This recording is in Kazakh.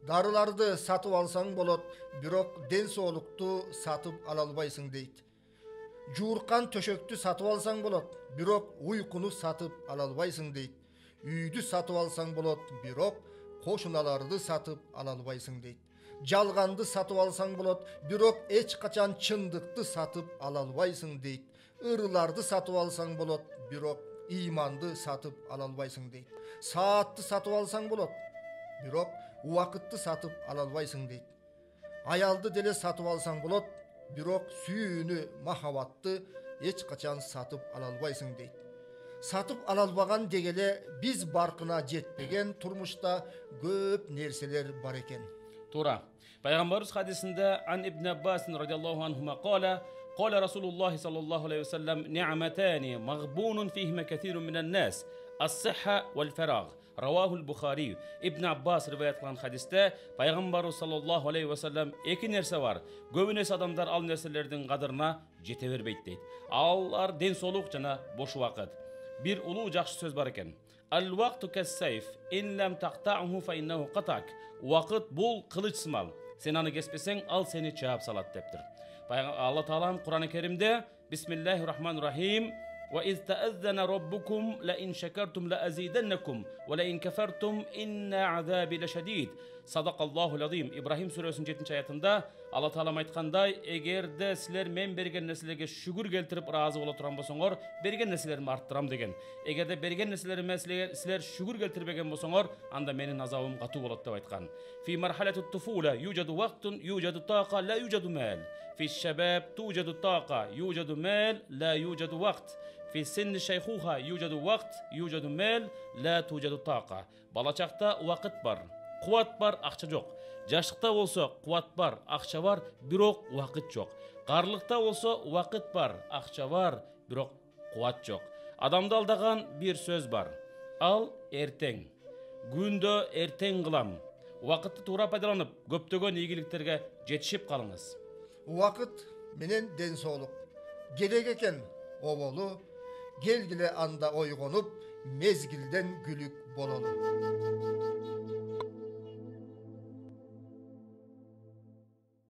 Darılарды сатып алсаң болот, бирок ден соолукту сатып ала албайсың дейт. Жууркан төшөктү сатып алсаң болот, бирок уйкуну сатып ала албайсың дейт. Үйдү сатып алсаң болот, бирок кошуналарды сатып ала албайсың дейт. Жалганды сатып алсаң болот, бирок эч качан чындыкты сатып ала албайсың дейт. Ырыларды сатып алсаң болот, бирок иманды сатып ала албайсың дейт. Саатты сатып алсаң болот, бирок убакытты сатып ала албайсың дейт. Аялды деле сатып алсаң болот, бирок сүйүүнү, махабатты эч качан сатып ала албайсың дейт. Сатып ала албаган дегеле биз баркына жетпеген турмушта көп нерселер бар экен. Тура. Пайгамбарыбыз хадисинде ан Ибн Аббас радиаллаху анхума قال رسول الله صلى الله عليه وسلم نعمتان مغبون فيهما كثير من الناس الصحة والفراغ رواه البخاري. Ibn Abbas rivayet kılan hadiste Peygamberimiz sallallahu aleyhi ve sellem iki nerse var. Göbünesi adamlar al nerselerden kadırına jete berбейт deydi. Алар ден солук жана бош убакыт. Bir улуу жакшы сөз бар экен. Al waqtu kas-sayf in lam taqta'hu fa innahu qatak. Вакыт бул кылыч сымал. Сен аны кеспесең, ал сени чаап салат дептир. Алла Таалам Кур'ан-ы Kerim'de Bismillahirrahmanirrahim ve iz ta'azzana rabbukum la in şekertum la azidannakum ve la in kefertum inna azabi leşedid. Sadaqallahul azim. İbrahim suresinin 7. ayetinde Allah Taala aytkanday, egerde sizler men bergen nesilerge şükür keltirip razı bola turan bolsoңор, bergen nesilerimi arttıram degen. Egerde bergen nesilerime sizler şükür keltirбеген bolsoңор, anda menin azabım katı bolat dep aytkan. Fi marhaletut tufula yujadu vaqtun yujadu taqa la yujadu mal. Fi şebab tujadu taqa yujadu mal la yujadu vaqt. Fi sinni şeyhuha yujadu vaqt yujadu mal la tujadu taqa. Balaçakta vakit var. Куат бар, акча жок. Жаштыкта болсо куат бар, акча бар, бирок убакыт жок. Карлыкта болсо убакыт бар, акча бар, бирок куат жок. Адамды алдаган бир сөз бар. Ал эртең. Күндө эртең кылам. Убакытты туура пайдаланып, көптөгөн ийгиликтерге жетишип калыңыз. Убакыт менен ден соолук. Керек экен оболу, келгиле анда ойгонуп, мезгилден күлүк бололу.